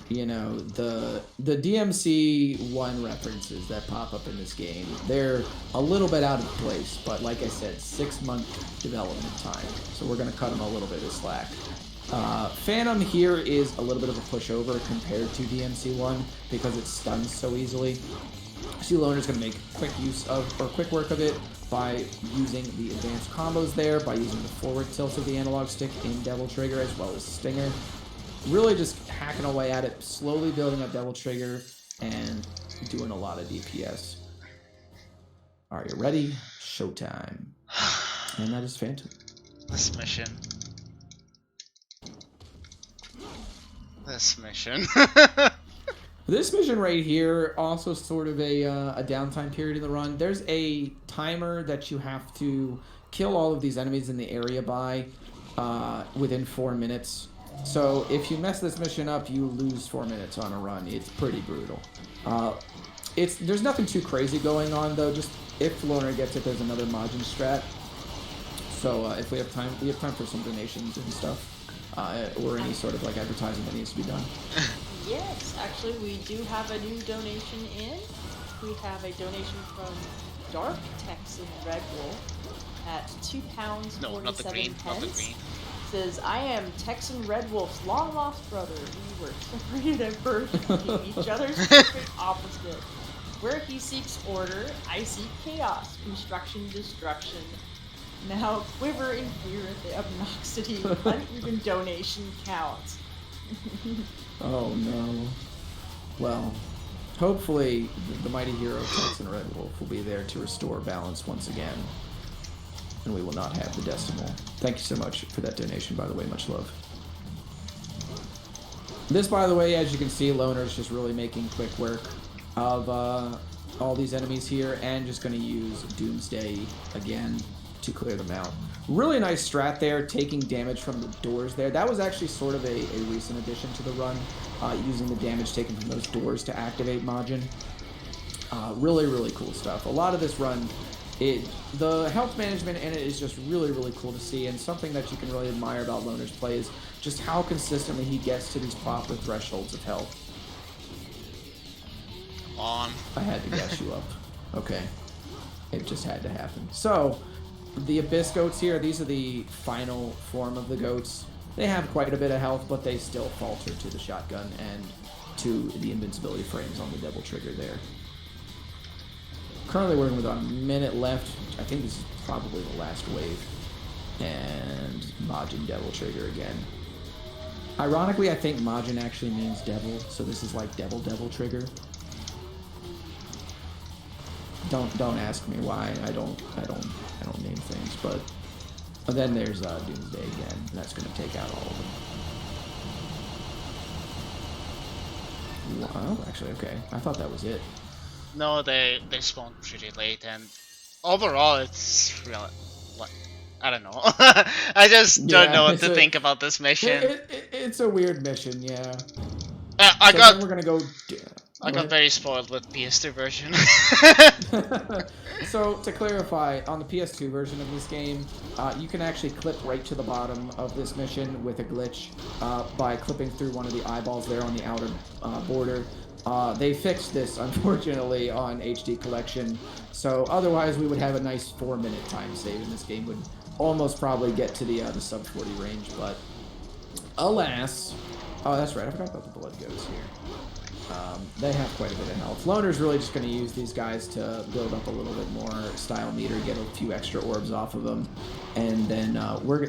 [SPEAKER 4] you know, the DMC1 references that pop up in this game, they're a little bit out of place, but like I said, 6-month development time, so we're going to cut them a little bit of slack. Phantom here is a little bit of a pushover compared to DMC1 because it stuns so easily. See, Loner's going to make quick work of it by using the advanced combos there, by using the forward tilt of the analog stick in Devil Trigger as well as Stinger. Really just hacking away at it, slowly building up Devil Trigger and doing a lot of DPS. Are you ready? Showtime. And that is Phantom.
[SPEAKER 3] This mission.
[SPEAKER 4] This mission right here, also sort of a downtime period in the run. There's a timer that you have to kill all of these enemies in the area by within 4 minutes. So if you mess this mission up, you lose 4 minutes on a run. It's pretty brutal. There's nothing too crazy going on though. Just if Loner gets it, there's another Majin strat. So if we have time for some donations and stuff, or any sort of like advertising that needs to be done.
[SPEAKER 2] Yes, actually, we do have a new donation in. We have a donation from Dark Texan Red Wolf at £2.47.
[SPEAKER 3] No, not the green. Not the green.
[SPEAKER 2] Says, I am Texan Red Wolf's long lost brother. We were separated at birth, being each other's perfect opposite. Where he seeks order, I seek chaos, construction, destruction. Now quiver in fear at the obnoxity, uneven donation count.
[SPEAKER 4] Oh no. Well, hopefully the mighty hero Texan Red Wolf will be there to restore balance once again. And we will not have the decimal. Thank you so much for that donation, by the way. Much love. This, by the way, as you can see, Loner's just really making quick work of all these enemies here, and just going to use Doomsday again to clear them out. Really nice strat there, taking damage from the doors there. That was actually sort of a recent addition to the run, using the damage taken from those doors to activate Majin. Really, really cool stuff. A lot of this run, the health management in it is just really, really cool to see, and something that you can really admire about Loner's play is just how consistently he gets to these proper thresholds of health.
[SPEAKER 3] Come on.
[SPEAKER 4] I had to gas you up. Okay. It just had to happen. So, the Abyss Goats here, these are the final form of the goats. They have quite a bit of health, but they still falter to the shotgun and to the invincibility frames on the Devil Trigger there. Currently working with about a minute left. I think this is probably the last wave. And Majin Devil Trigger again. Ironically, I think Majin actually means devil, so this is like Devil Trigger. Don't ask me why. I don't name things, but then there's Doomsday again, and that's going to take out all of them. Wow, actually, okay. I thought that was it.
[SPEAKER 3] No, they spawned pretty late, and overall it's really, what, I don't know. I just don't know what to think about this mission.
[SPEAKER 4] It's a weird mission, yeah.
[SPEAKER 3] We're
[SPEAKER 4] gonna go.
[SPEAKER 3] I got very spoiled with PS2 version.
[SPEAKER 4] So, to clarify, on the PS2 version of this game, you can actually clip right to the bottom of this mission with a glitch by clipping through one of the eyeballs there on the outer border. They fixed this, unfortunately, on HD Collection, so otherwise we would have a nice 4-minute time save, and this game would almost probably get to the sub 40 range, but alas. Oh, that's right, I forgot about the Blood Goats here. They have quite a bit of health. Loner's really just going to use these guys to build up a little bit more style meter, get a few extra orbs off of them, and then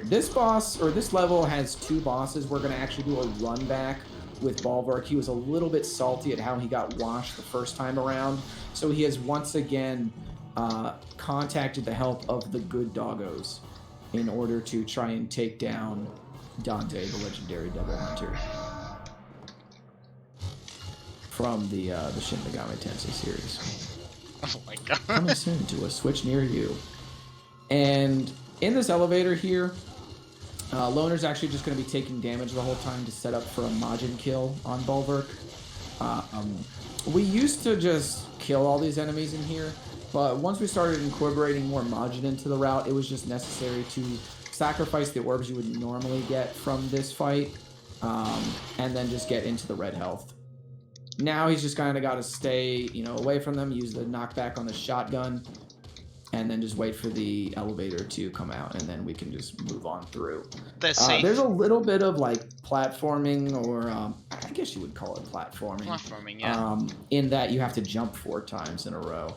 [SPEAKER 4] this level has 2 bosses. We're going to actually do a run back with Bulwark. He was a little bit salty at how he got washed the first time around, so he has once again contacted the help of the good doggos in order to try and take down Dante, the legendary Devil Hunter, from the Shin Megami Tensei series.
[SPEAKER 3] Oh my god.
[SPEAKER 4] Coming soon to a Switch near you. And in this elevator here, Loner's actually just going to be taking damage the whole time to set up for a Majin kill on Bulwark. We used to just kill all these enemies in here, but once we started incorporating more Magia into the route, it was just necessary to sacrifice the orbs you would normally get from this fight, and then just get into the red health. Now he's just kind of got to stay, away from them, use the knockback on the shotgun, and then just wait for the elevator to come out, and then we can just move on through. There's a little bit of like platforming, or I guess you would call it platforming.
[SPEAKER 3] Platforming, yeah.
[SPEAKER 4] In that you have to jump 4 times in a row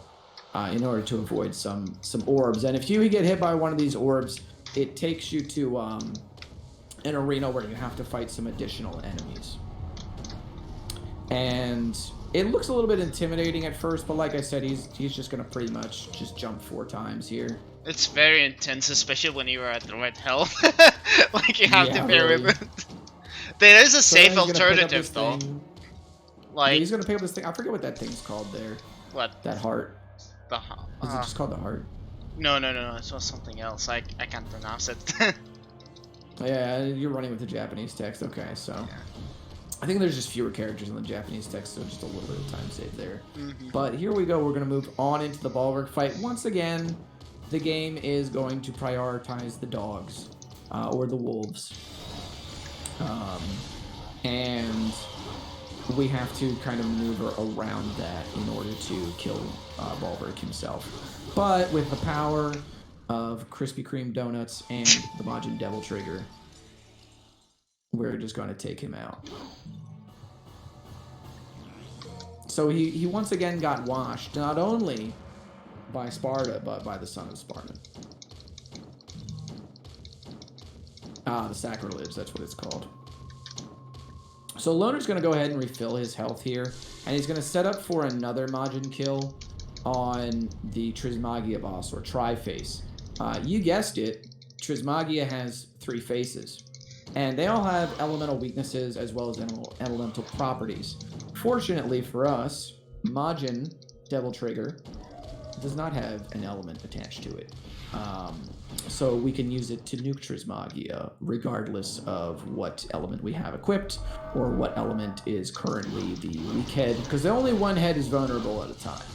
[SPEAKER 4] in order to avoid some orbs. And if you get hit by one of these orbs, it takes you to an arena where you have to fight some additional enemies. And it looks a little bit intimidating at first, but like I said, he's just gonna pretty much just jump 4 times here.
[SPEAKER 3] It's very intense, especially when you're at the red health. Like you have to bear with it. There is a safe alternative though. Like
[SPEAKER 4] he's gonna pick up this thing. I forget what that thing's called there.
[SPEAKER 3] What?
[SPEAKER 4] That heart. Is it just called the heart?
[SPEAKER 3] No. It was something else. I can't pronounce it.
[SPEAKER 4] Yeah, you're running with the Japanese text. Okay, so.
[SPEAKER 3] Yeah.
[SPEAKER 4] I think there's just fewer characters in the Japanese text, so just a little bit of time saved there. But here we go. We're going to move on into the bulwark fight. Once again, the game is going to prioritize the dogs, or the wolves. And we have to kind of maneuver around that in order to kill Bulwark himself. But with the power of Krispy Kreme donuts and the Majin Devil Trigger, we're just going to take him out. So he once again got washed, not only by Sparta, but by the son of Sparta. The sacrilege, that's what it's called. So Loner's going to go ahead and refill his health here, and he's going to set up for another Majin kill on the Trismagia boss, or Tri-Face. You guessed it, Trismagia has 3 faces. And they all have elemental weaknesses as well as elemental properties. Fortunately for us, Majin Devil Trigger does not have an element attached to it. So we can use it to nuke Trismagia regardless of what element we have equipped or what element is currently the weak head, because only one head is vulnerable at a time.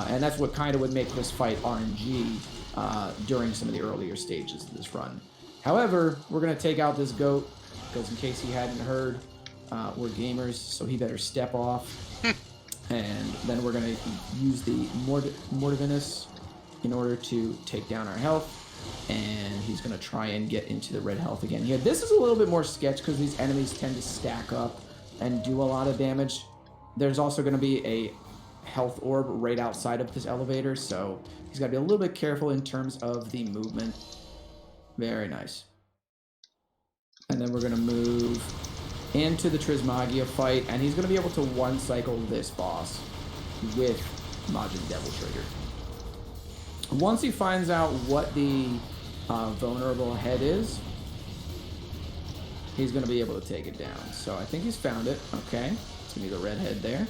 [SPEAKER 4] And that's what kind of would make this fight RNG during some of the earlier stages of this run. However, we're going to take out this goat, because in case he hadn't heard, we're gamers, so he better step off. And then we're going to use the Orb of Innis in order to take down our health. And he's going to try and get into the red health again here. This is a little bit more sketch because these enemies tend to stack up and do a lot of damage. There's also going to be a health orb right outside of this elevator, so he's got to be a little bit careful in terms of the movement. Very nice. And then we're going to move into the Trismagia fight, and he's going to be able to one-cycle this boss with Majin Devil Trigger. Once he finds out what the vulnerable head is, he's going to be able to take it down. So I think he's found it. Okay. It's going to be the red head there.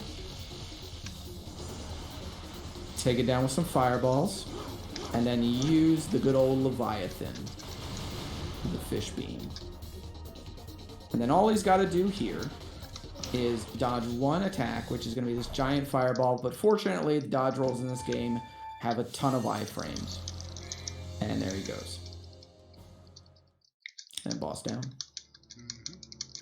[SPEAKER 4] Take it down with some fireballs. And then use the good old Leviathan. The fish beam. And then all he's got to do here is dodge one attack, which is going to be this giant fireball. But fortunately, the dodge rolls in this game have a ton of iframes. And there he goes. And boss down.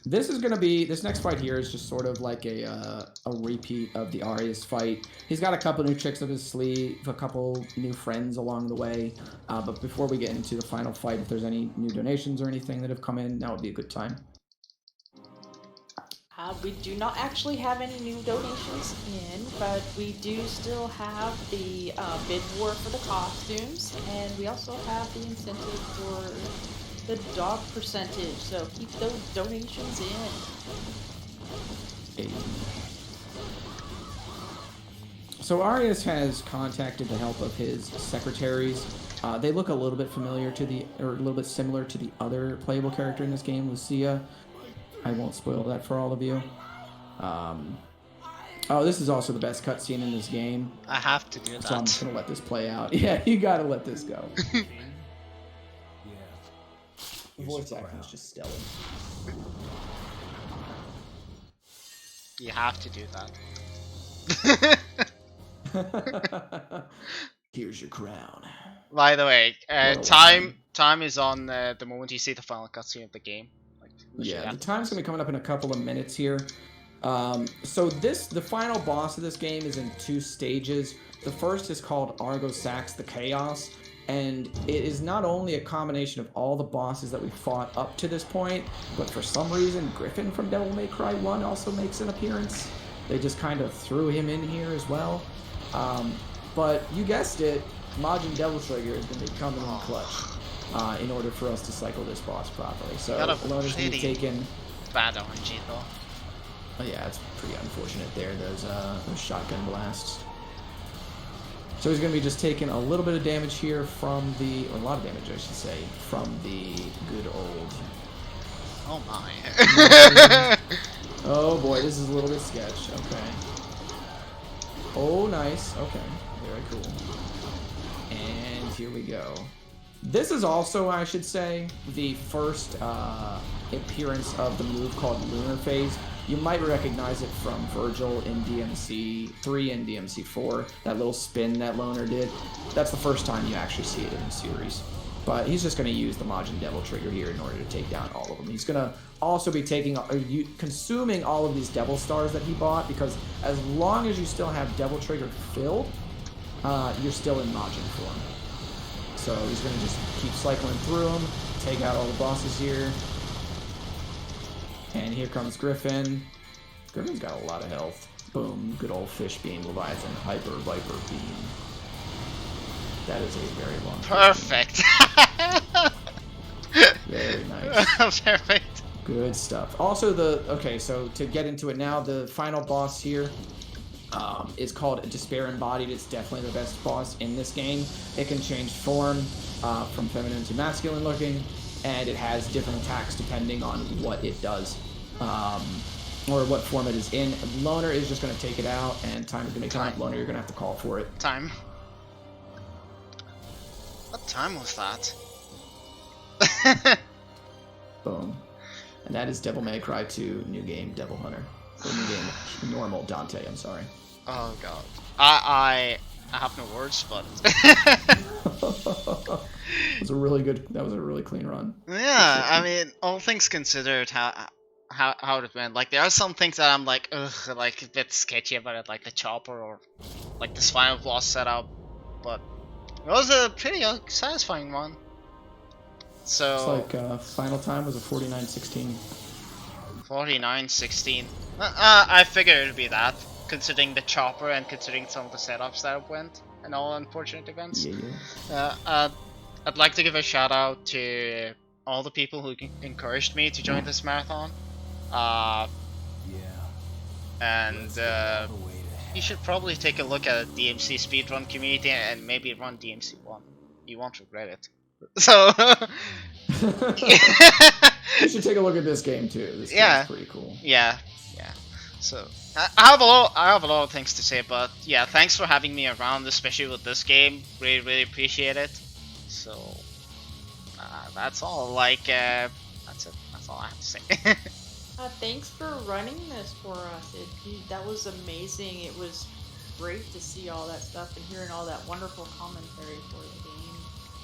[SPEAKER 4] This is going to be, this next fight here is just sort of like a repeat of the Arias fight. He's got a couple new tricks up his sleeve, a couple new friends along the way. But before we get into the final fight, if there's any new donations or anything that have come in, that would be a good time.
[SPEAKER 2] We do not actually have any new donations in, but we do still have the bid war for the costumes, and we also have the incentive for the dog percentage, so keep those donations in.
[SPEAKER 4] So Arias has contacted the help of his secretaries. They look a little bit familiar to or a little bit similar to the other playable character in this game, Lucia. I won't spoil that for all of you. Oh, this is also the best cutscene in this game.
[SPEAKER 3] I have to do that.
[SPEAKER 4] So I'm just going to let this play out. Yeah, you got to let this go. The voice acting is just stellar.
[SPEAKER 3] You have to do that.
[SPEAKER 4] Here's your crown.
[SPEAKER 3] By the way,
[SPEAKER 4] What a
[SPEAKER 3] time is on the moment you see the final cutscene of the game. Like, literally
[SPEAKER 4] Yeah, the
[SPEAKER 3] after
[SPEAKER 4] time's
[SPEAKER 3] this.
[SPEAKER 4] gonna be coming up in a couple of minutes here. So the final boss of this game is in 2 stages. The first is called Argosax the Chaos, and it is not only a combination of all the bosses that we fought up to this point, but for some reason Griffin from Devil May Cry 1 also makes an appearance. They just kind of threw him in here as well. But you guessed it, Majin Devil Trigger is going to be coming in clutch in order for us to cycle this boss properly. So
[SPEAKER 3] Got a
[SPEAKER 4] Loner's going to be
[SPEAKER 3] pretty
[SPEAKER 4] taking...
[SPEAKER 3] bad RNG though.
[SPEAKER 4] Oh yeah, it's pretty unfortunate there, those shotgun blasts. So he's going to be just taking a little bit of damage here from the... or a lot of damage, I should say, from the good old...
[SPEAKER 3] Oh my.
[SPEAKER 4] Oh boy, this is a little bit sketch. Okay. Oh, nice. Okay. Very cool. And here we go. This is also, I should say, the first appearance of the move called Lunar Phase. You might recognize it from Virgil in DMC 3 and DMC 4. That little spin that Loner did. That's the first time you actually see it in the series. But he's just going to use the Majin Devil Trigger here in order to take down all of them. He's going to also be consuming all of these Devil Stars that he bought, because as long as you still have Devil Trigger filled, you're still in Majin form. So he's going to just keep cycling through them, take out all the bosses here. And here comes Griffin. Griffin's got a lot of health. Boom, good old Fish Beam, Leviathan, Hyper Viper Beam. That is a very long
[SPEAKER 3] Perfect.
[SPEAKER 4] Very nice.
[SPEAKER 3] Perfect.
[SPEAKER 4] Good stuff. Also, okay, so to get into it now, the final boss here is called Despair Embodied. It's definitely the best boss in this game. It can change form from feminine to masculine looking, and it has different attacks depending on what it does, or what form it is in. Loner is just going to take it out, and time is going to come up. Loner, you're going to have to call for it.
[SPEAKER 3] Time. What time was that?
[SPEAKER 4] Boom. And that is Devil May Cry 2, new game, Devil Hunter. Or new game, normal Dante, I'm sorry.
[SPEAKER 3] Oh god. I have no words, but...
[SPEAKER 4] That was a really clean run.
[SPEAKER 3] Yeah, I mean, all things considered, how it went. Like, there are some things that I'm like, ugh, like, a bit sketchy about it, like the chopper or, like, this final boss setup, but it was a pretty satisfying one. So...
[SPEAKER 4] It's like, final time was a 49-16.
[SPEAKER 3] 49-16. I figured it'd be that, considering the chopper and considering some of the setups that went, and all unfortunate events.
[SPEAKER 4] Yeah.
[SPEAKER 3] I'd like to give a shout out to all the people who encouraged me to join this marathon. And you should probably take a look at the DMC speedrun community and maybe run DMC 1. You won't regret it. So
[SPEAKER 4] you should take a look at this game too. This game's pretty cool.
[SPEAKER 3] Yeah. So I have a lot of things to say, but yeah, thanks for having me around, especially with this game. Really appreciate it. So that's all. Like that's it. That's all I have to say.
[SPEAKER 2] Thanks for running this for us. That was amazing. It was great to see all that stuff and hearing all that wonderful commentary for the game.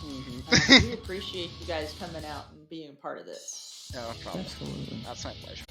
[SPEAKER 3] Mm-hmm.
[SPEAKER 2] We appreciate you guys coming out and being a part of this.
[SPEAKER 3] No problem.
[SPEAKER 4] Absolutely.
[SPEAKER 3] That's my pleasure.